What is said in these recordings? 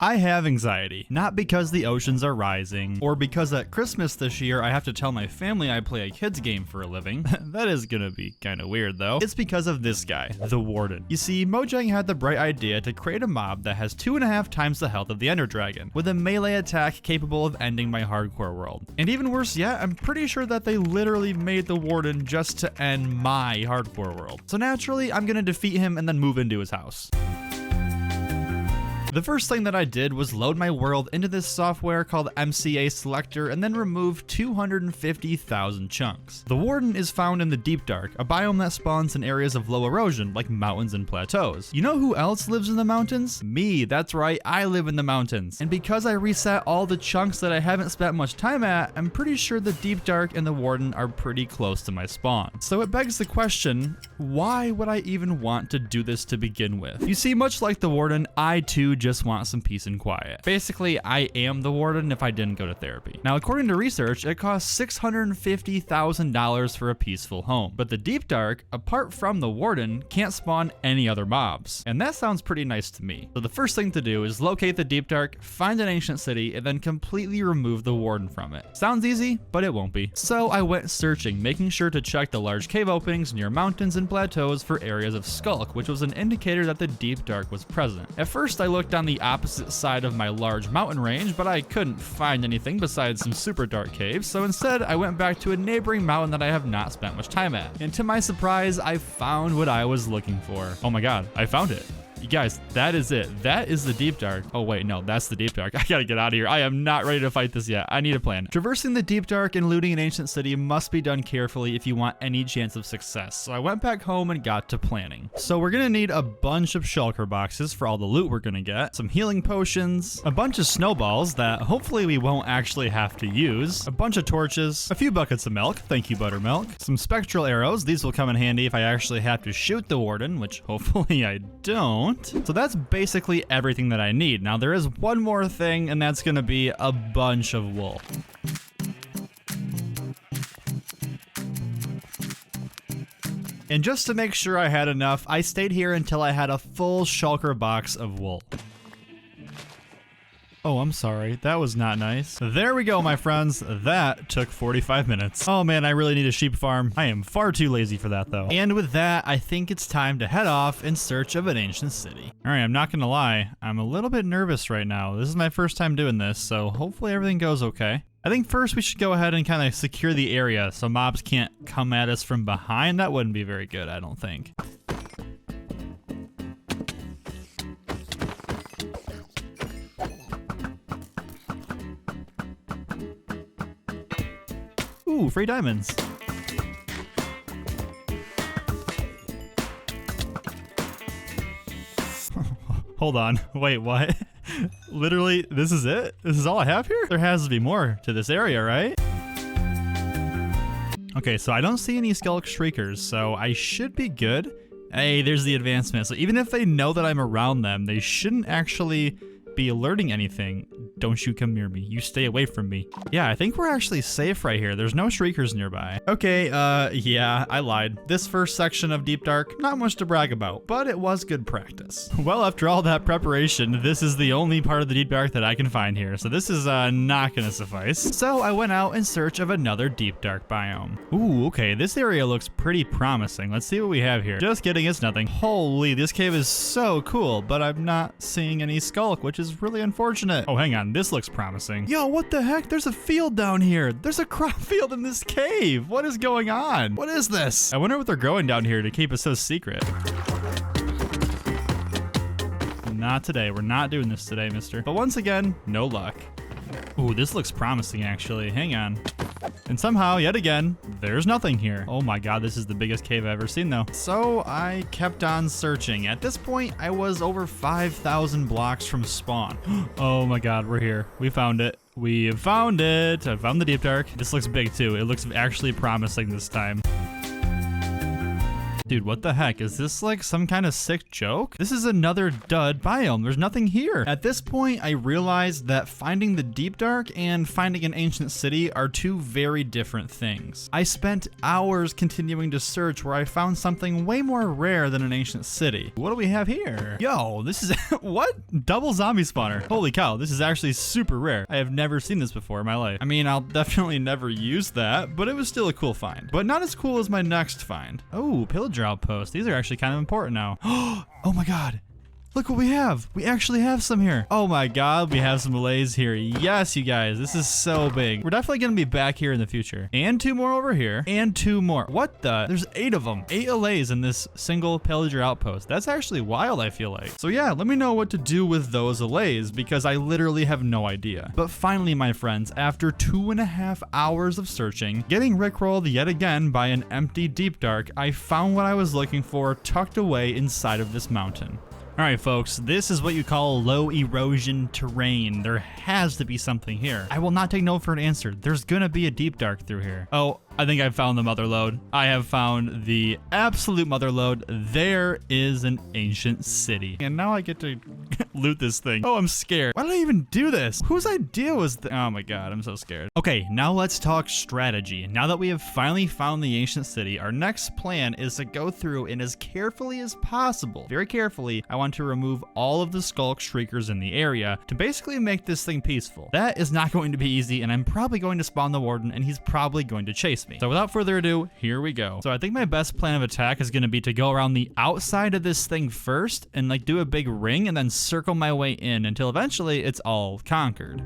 I have anxiety, not because the oceans are rising, or because at Christmas this year I have to tell my family I play a kids game for a living. That is gonna be kinda weird though. It's because of this guy, the Warden. You see, Mojang had the bright idea to create a mob that has 2.5 times the health of the Ender Dragon, with a melee attack capable of ending my hardcore world. And even worse yet, I'm pretty sure that they literally made the Warden just to end my hardcore world. So naturally, I'm gonna defeat him and then move into his house. The first thing that I did was load my world into this software called MCA Selector and then remove 250,000 chunks. The Warden is found in the Deep Dark, a biome that spawns in areas of low erosion like mountains and plateaus. You know who else lives in the mountains? Me, that's right, I live in the mountains. And because I reset all the chunks that I haven't spent much time at, I'm pretty sure the Deep Dark and the Warden are pretty close to my spawn. So it begs the question, why would I even want to do this to begin with? You see, much like the Warden, I too just want some peace and quiet. Basically, I am the Warden if I didn't go to therapy. Now, according to research, it costs $650,000 for a peaceful home. But the Deep Dark, apart from the Warden, can't spawn any other mobs. And that sounds pretty nice to me. So the first thing to do is locate the Deep Dark, find an ancient city, and then completely remove the Warden from it. Sounds easy, but it won't be. So I went searching, making sure to check the large cave openings near mountains and plateaus for areas of skulk, which was an indicator that the Deep Dark was present. At first, I looked on the opposite side of my large mountain range, but I couldn't find anything besides some super dark caves, so instead I went back to a neighboring mountain that I have not spent much time at. And to my surprise, I found what I was looking for. Oh my god, I found it. You guys, that is it. That is the Deep Dark. Oh wait, no, that's the Deep Dark. I gotta get out of here. I am not ready to fight this yet. I need a plan. Traversing the Deep Dark and looting an ancient city must be done carefully if you want any chance of success. So I went back home and got to planning. So we're gonna need a bunch of shulker boxes for all the loot we're gonna get, some healing potions, a bunch of snowballs that hopefully we won't actually have to use, a bunch of torches, a few buckets of milk, thank you buttermilk, some spectral arrows, these will come in handy if I actually have to shoot the Warden, which hopefully I don't. So that's basically everything that I need. Now there is one more thing, and that's gonna be a bunch of wool. And just to make sure I had enough, I stayed here until I had a full shulker box of wool. Oh, I'm sorry. That was not nice. There we go, my friends. That took 45 minutes. Oh man, I really need a sheep farm. I am far too lazy for that though. And with that, I think it's time to head off in search of an ancient city. All right, I'm not gonna lie. I'm a little bit nervous right now. This is my first time doing this, so hopefully everything goes okay. I think first we should go ahead and kind of secure the area so mobs can't come at us from behind. That wouldn't be very good, I don't think. Ooh, free diamonds. Hold on. Wait, what? Literally, this is it? This is all I have here? There has to be more to this area, right? Okay, so I don't see any Skulk Shriekers, so I should be good. Hey, there's the advancement. So even if they know that I'm around them, they shouldn't actually be alerting anything. Don't you come near me. You stay away from me. Yeah, I think we're actually safe right here. There's no shriekers nearby. Okay, yeah, I lied. This first section of Deep Dark, not much to brag about, but it was good practice. Well, after all that preparation, this is the only part of the Deep Dark that I can find here, so this is not gonna suffice. So I went out in search of another Deep Dark biome. Ooh, okay, this area looks pretty promising. Let's see what we have here. Just kidding, it's nothing. Holy, this cave is so cool, but I'm not seeing any skulk, which is really unfortunate. Oh, hang on. This looks promising. Yo, what the heck? There's a field down here. There's a crop field in this cave. What is going on? What is this? I wonder what they're growing down here to keep it so secret. Not today. We're not doing this today, mister. But once again, no luck. Ooh, this looks promising, actually. Hang on. And somehow, yet again, there's nothing here. Oh my god, this is the biggest cave I've ever seen, though. So I kept on searching. At this point, I was over 5,000 blocks from spawn. Oh my god, we're here. We found it. We have found it. I found the Deep Dark. This looks big, too. It looks actually promising this time. Dude, what the heck? Is this like some kind of sick joke? This is another dud biome. There's nothing here. At this point, I realized that finding the Deep Dark and finding an ancient city are two very different things. I spent hours continuing to search where I found something way more rare than an ancient city. What do we have here? Yo, this is what? Double zombie spawner. Holy cow, this is actually super rare. I have never seen this before in my life. I mean, I'll definitely never use that, but it was still a cool find. But not as cool as my next find. Oh, pillager outpost. These are actually kind of important now. Oh my god. Look what we have. We actually have some here. Oh my god, we have some allays here. Yes, you guys, this is so big. We're definitely gonna be back here in the future. And 2 more over here. And 2 more. What the? There's 8 of them. 8 allays in this single pillager outpost. That's actually wild, I feel like. So yeah, let me know what to do with those allays because I literally have no idea. But finally, my friends, after 2.5 hours of searching, getting rickrolled yet again by an empty Deep Dark, I found what I was looking for tucked away inside of this mountain. All right, folks, this is what you call low erosion terrain. There has to be something here. I will not take no for an answer. There's gonna be a Deep Dark through here. Oh, I think I found the motherload. I have found the absolute motherload. There is an ancient city. And now I get to loot this thing. Oh, I'm scared. Why did I even do this? Whose idea was this? Oh my god, I'm so scared. Okay, now let's talk strategy. Now that we have finally found the ancient city, our next plan is to go through and as carefully as possible, very carefully, I want to remove all of the skulk shriekers in the area to basically make this thing peaceful. That is not going to be easy, and I'm probably going to spawn the warden, and he's probably going to chase me. So without further ado, here we go. So I think my best plan of attack is going to be to go around the outside of this thing first and like do a big ring and then circle my way in until eventually it's all conquered.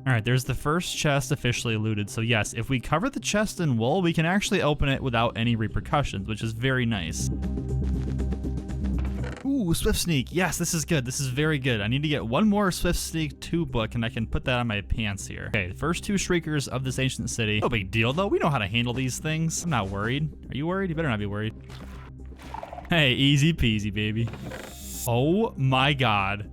All right, there's the first chest officially looted. So yes, if we cover the chest in wool, we can actually open it without any repercussions, which is very nice. Ooh, Swift Sneak. Yes, this is good. This is very good. I need to get 1 more Swift Sneak 2 book, and I can put that on my pants here. Okay, the first 2 shriekers of this ancient city. No big deal, though. We know how to handle these things. I'm not worried. Are you worried? You better not be worried. Hey, easy peasy, baby. Oh my god.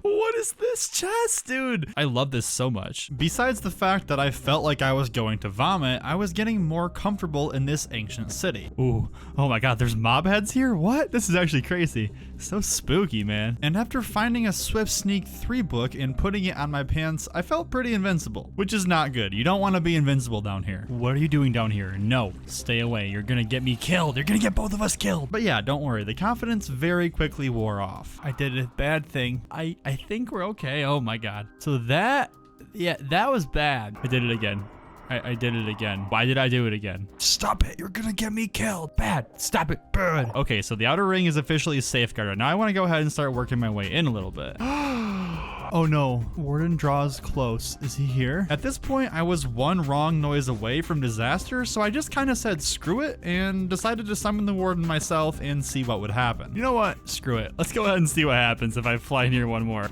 What is this chest, dude? I love this so much. Besides the fact that I felt like I was going to vomit, I was getting more comfortable in this ancient city. Ooh, oh my god, there's mob heads here? What? This is actually crazy. So spooky, man. And after finding a Swift Sneak 3 book and putting it on my pants, I felt pretty invincible, which is not good. You don't want to be invincible down here. What are you doing down here? No, stay away. You're gonna get me killed. You're gonna get both of us killed. But yeah, don't worry. The confidence very quickly wore off. I did a bad thing. I think we're okay. Oh my god. So that was bad. I did it again. I did it again. Why did I do it again? Stop it. You're gonna get me killed. Bad. Stop it. Bad. Okay, so the outer ring is officially safeguarded. Now I want to go ahead and start working my way in a little bit. Oh no. Warden draws close. Is he here? At this point, I was 1 wrong noise away from disaster, so I just kind of said screw it and decided to summon the warden myself and see what would happen. You know what? Screw it. Let's go ahead and see what happens if I fly near 1 more.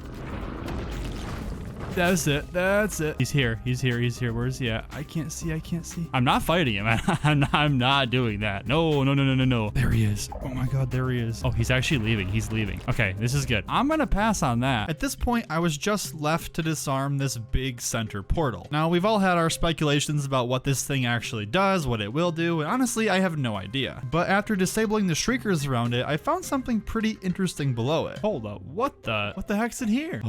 That's it. That's it. He's here. He's here. He's here. Where's he at? I can't see. I can't see. I'm not fighting him. I'm not doing that. No, no, no, no, no, no. There he is. Oh my god, there he is. Oh, he's actually leaving. He's leaving. Okay, this is good. I'm gonna pass on that. At this point, I was just left to disarm this big center portal. Now, we've all had our speculations about what this thing actually does, what it will do, and honestly, I have no idea. But after disabling the shriekers around it, I found something pretty interesting below it. Hold up. What the heck's in here?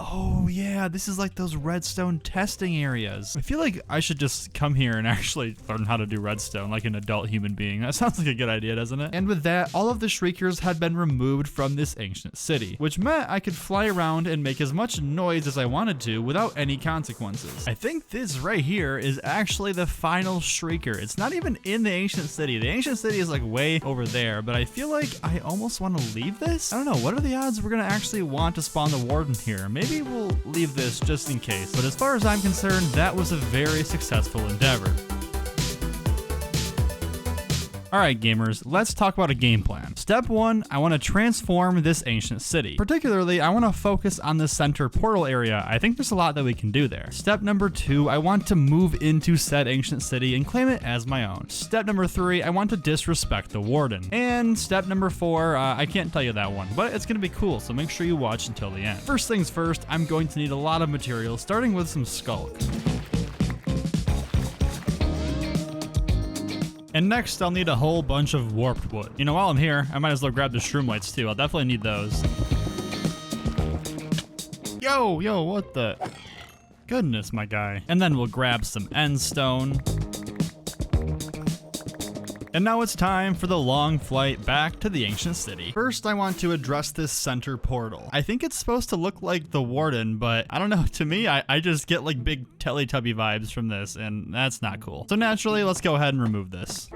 Oh yeah, this is like those redstone testing areas. I feel like I should just come here and actually learn how to do redstone like an adult human being. That sounds like a good idea, doesn't it? And with that, all of the shriekers had been removed from this ancient city, which meant I could fly around and make as much noise as I wanted to without any consequences. I think this right here is actually the final shrieker. It's not even in the ancient city. The ancient city is like way over there, but I feel like I almost want to leave this. I don't know, what are the odds we're gonna actually want to spawn the warden here? Maybe we'll leave this just in case, but as far as I'm concerned, that was a very successful endeavor. Alright gamers, let's talk about a game plan. Step 1, I want to transform this ancient city. Particularly, I want to focus on the center portal area. I think there's a lot that we can do there. Step number 2, I want to move into said ancient city and claim it as my own. Step number 3, I want to disrespect the warden. And step number 4, I can't tell you that one, but it's going to be cool, so make sure you watch until the end. First things first, I'm going to need a lot of materials, starting with some skulk. And next, I'll need a whole bunch of warped wood. You know, while I'm here, I might as well grab the shroom lights too. I'll definitely need those. Yo, what the? Goodness, my guy. And then we'll grab some end stone. And now it's time for the long flight back to the ancient city. First, I want to address this center portal. I think it's supposed to look like the Warden, but I don't know, to me, I just get like big Teletubby vibes from this, and that's not cool. So naturally, let's go ahead and remove this.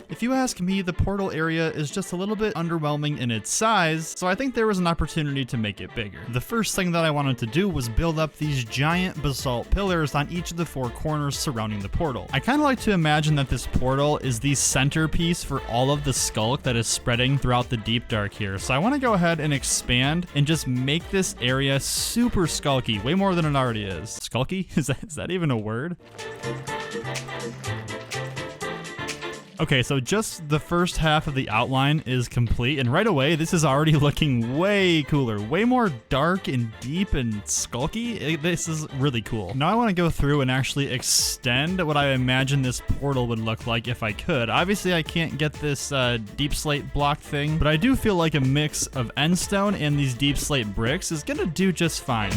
If you ask me, the portal area is just a little bit underwhelming in its size, so I think there was an opportunity to make it bigger. The first thing that I wanted to do was build up these giant basalt pillars on each of the 4 corners surrounding the portal. I kind of like to imagine that this portal is the centerpiece for all of the skulk that is spreading throughout the deep dark here, so I want to go ahead and expand and just make this area super skulky, way more than it already is. Skulky? Is that even a word? Okay, so just the first half of the outline is complete, and right away, this is already looking way cooler, way more dark and deep and skulky. This is really cool. Now I want to go through and actually extend what I imagine this portal would look like if I could. Obviously, I can't get this deep slate block thing, but I do feel like a mix of end stone and these deep slate bricks is gonna do just fine.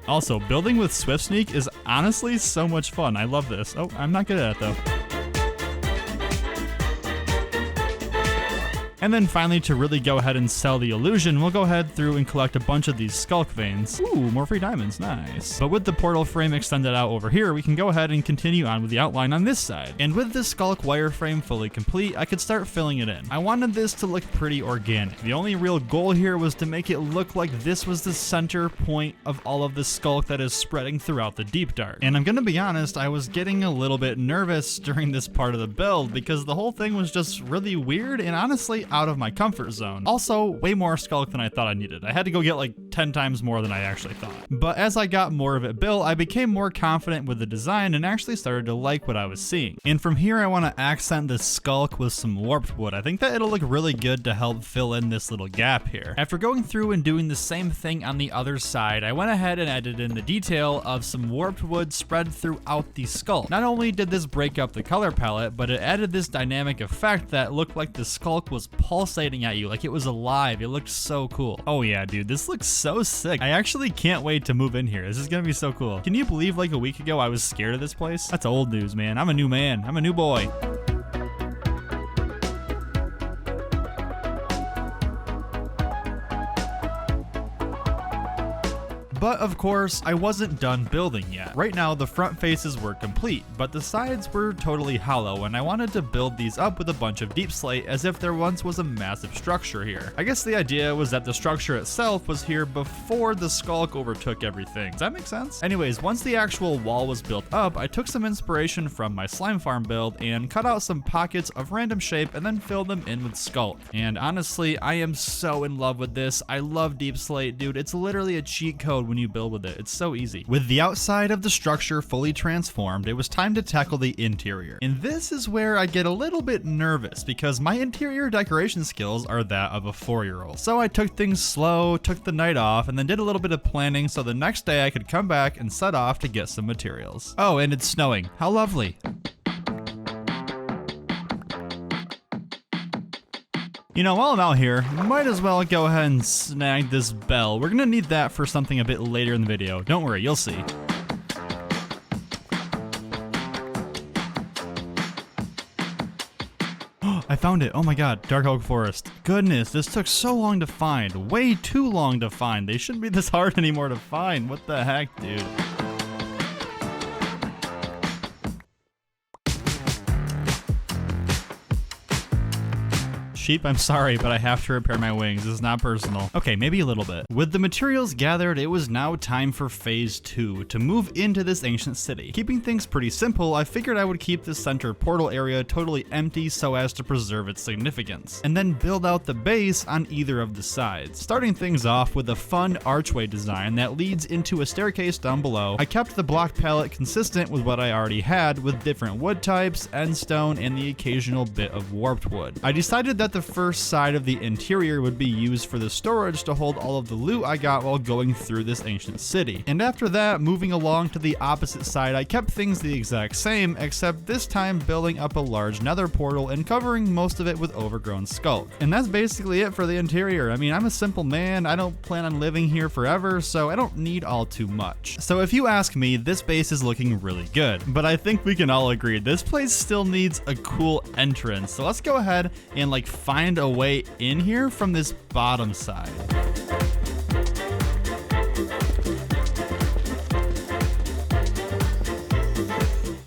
Also, building with Swift Sneak is honestly so much fun. I love this. Oh, I'm not good at it though. And then finally, to really go ahead and sell the illusion, we'll go ahead through and collect a bunch of these skulk veins. Ooh, more free diamonds, nice. But with the portal frame extended out over here, we can go ahead and continue on with the outline on this side. And with this skulk wireframe fully complete, I could start filling it in. I wanted this to look pretty organic. The only real goal here was to make it look like this was the center point of all of the skulk that is spreading throughout the deep dark. And I'm gonna be honest, I was getting a little bit nervous during this part of the build because the whole thing was just really weird and honestly out of my comfort zone. Also, way more skulk than I thought I needed. I had to go get like 10 times more than I actually thought. But as I got more of it built, I became more confident with the design and actually started to like what I was seeing. And from here, I want to accent this skulk with some warped wood. I think that it'll look really good to help fill in this little gap here. After going through and doing the same thing on the other side, I went ahead and added in the detail of some warped wood spread throughout the skulk. Not only did this break up the color palette, but it added this dynamic effect that looked like the skulk was pulsating at you, like it was alive. It looked so cool. Oh yeah, dude, this looks so sick. I actually can't wait to move in here. This is gonna be so cool. Can you believe like a week ago I was scared of this place? That's old news, man. I'm a new man. I'm a new boy. But of course, I wasn't done building yet. Right now, the front faces were complete, but the sides were totally hollow, and I wanted to build these up with a bunch of deep slate as if there once was a massive structure here. I guess the idea was that the structure itself was here before the skulk overtook everything. Does that make sense? Anyways, once the actual wall was built up, I took some inspiration from my slime farm build and cut out some pockets of random shape and then filled them in with skulk. And honestly, I am so in love with this. I love deep slate, dude. It's literally a cheat code when you build with it. It's so easy. With the outside of the structure fully transformed, it was time to tackle the interior. And this is where I get a little bit nervous because my interior decoration skills are that of a 4-year-old. So I took things slow, took the night off, and then did a little bit of planning so the next day I could come back and set off to get some materials. Oh, and it's snowing. How lovely. You know, while I'm out here, might as well go ahead and snag this bell. We're gonna need that for something a bit later in the video. Don't worry, you'll see. I found it. Oh my god, Dark Oak Forest. Goodness, this took so long to find. Way too long to find. They shouldn't be this hard anymore to find. What the heck, dude? Sheep, I'm sorry, but I have to repair my wings. This is not personal. Okay, maybe a little bit. With the materials gathered, it was now time for phase 2 to move into this ancient city. Keeping things pretty simple, I figured I would keep the center portal area totally empty so as to preserve its significance, and then build out the base on either of the sides. Starting things off with a fun archway design that leads into a staircase down below, I kept the block palette consistent with what I already had with different wood types, end stone, and the occasional bit of warped wood. I decided that the the first side of the interior would be used for the storage to hold all of the loot I got while going through this ancient city. And after that, moving along to the opposite side, I kept things the exact same, except this time building up a large nether portal and covering most of it with overgrown skulk. And that's basically it for the interior. I mean, I'm a simple man, I don't plan on living here forever, so I don't need all too much. So if you ask me, this base is looking really good, but I think we can all agree this place still needs a cool entrance. So let's go ahead and like find a way in here from this bottom side.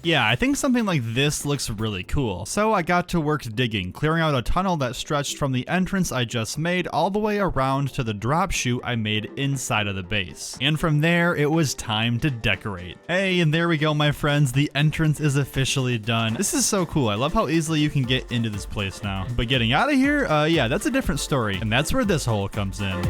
Yeah, I think something like this looks really cool. So I got to work digging, clearing out a tunnel that stretched from the entrance I just made all the way around to the drop chute I made inside of the base. And from there, it was time to decorate. Hey, and there we go, my friends. The entrance is officially done. This is so cool. I love how easily you can get into this place now. But getting out of here, yeah, that's a different story. And that's where this hole comes in.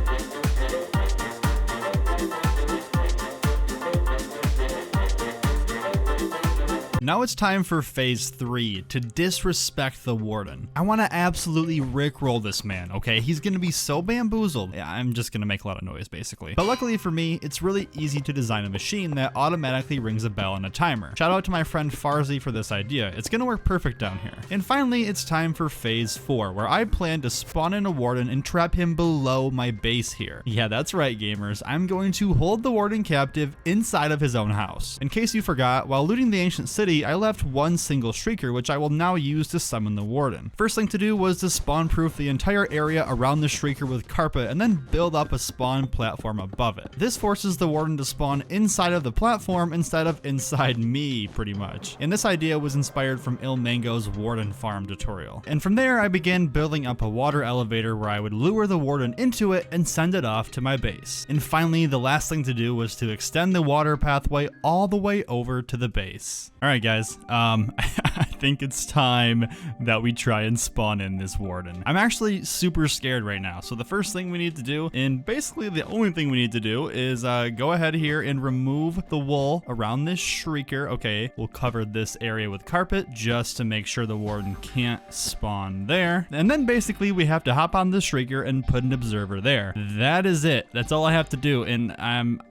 Now it's time for phase 3, to disrespect the Warden. I want to absolutely rickroll this man, okay? He's going to be so bamboozled. Yeah, I'm just going to make a lot of noise, basically. But luckily for me, it's really easy to design a machine that automatically rings a bell and a timer. Shout out to my friend Farzi for this idea. It's going to work perfect down here. And finally, it's time for phase 4, where I plan to spawn in a Warden and trap him below my base here. Yeah, that's right, gamers. I'm going to hold the Warden captive inside of his own house. In case you forgot, while looting the ancient city, I left one single streaker, which I will now use to summon the Warden. First thing to do was to spawn proof the entire area around the streaker with carpet and then build up a spawn platform above it. This forces the Warden to spawn inside of the platform instead of inside me, pretty much. And this idea was inspired from Ilmango's Warden farm tutorial. And from there, I began building up a water elevator where I would lure the Warden into it and send it off to my base. And finally, the last thing to do was to extend the water pathway all the way over to the base. Alright guys, I think it's time that we try and spawn in this Warden. I'm actually super scared right now, so the first thing we need to do, and basically the only thing we need to do, is go ahead here and remove the wool around this shrieker. Okay, we'll cover this area with carpet just to make sure the Warden can't spawn there. And then basically we have to hop on the shrieker and put an observer there. That is it. That's all I have to do, and I'm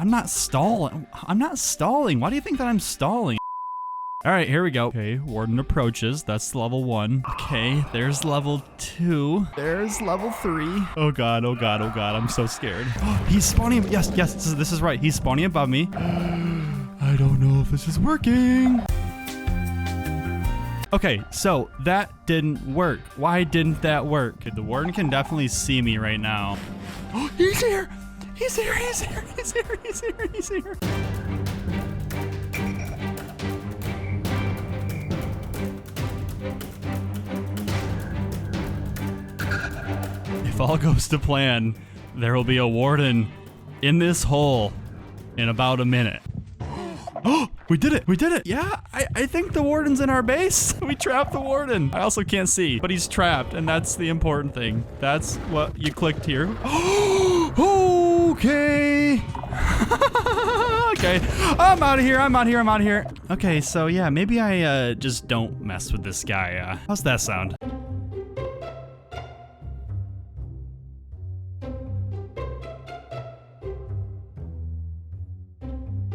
not stalling. I'm not stalling. Why do you think that I'm stalling? All right, here we go. Okay, Warden approaches. That's level 1. Okay, there's level 2. There's level 3. Oh god, oh god, oh god. I'm so scared. He's spawning. Yes, this is right. He's spawning above me. I don't know if this is working. Okay, so that didn't work. Why didn't that work? Okay, the Warden can definitely see me right now. Oh, he's here. He's here. He's here. He's here. He's here. He's here. If all goes to plan, there will be a Warden in this hole in about a minute. Oh, we did it. We did it. Yeah, I think the Warden's in our base. We trapped the Warden. I also can't see, but he's trapped, and that's the important thing. That's what you clicked here. Okay. Okay, I'm out of here. I'm out here. I'm out of here. Okay, so yeah, maybe I just don't mess with this guy. How's that sound?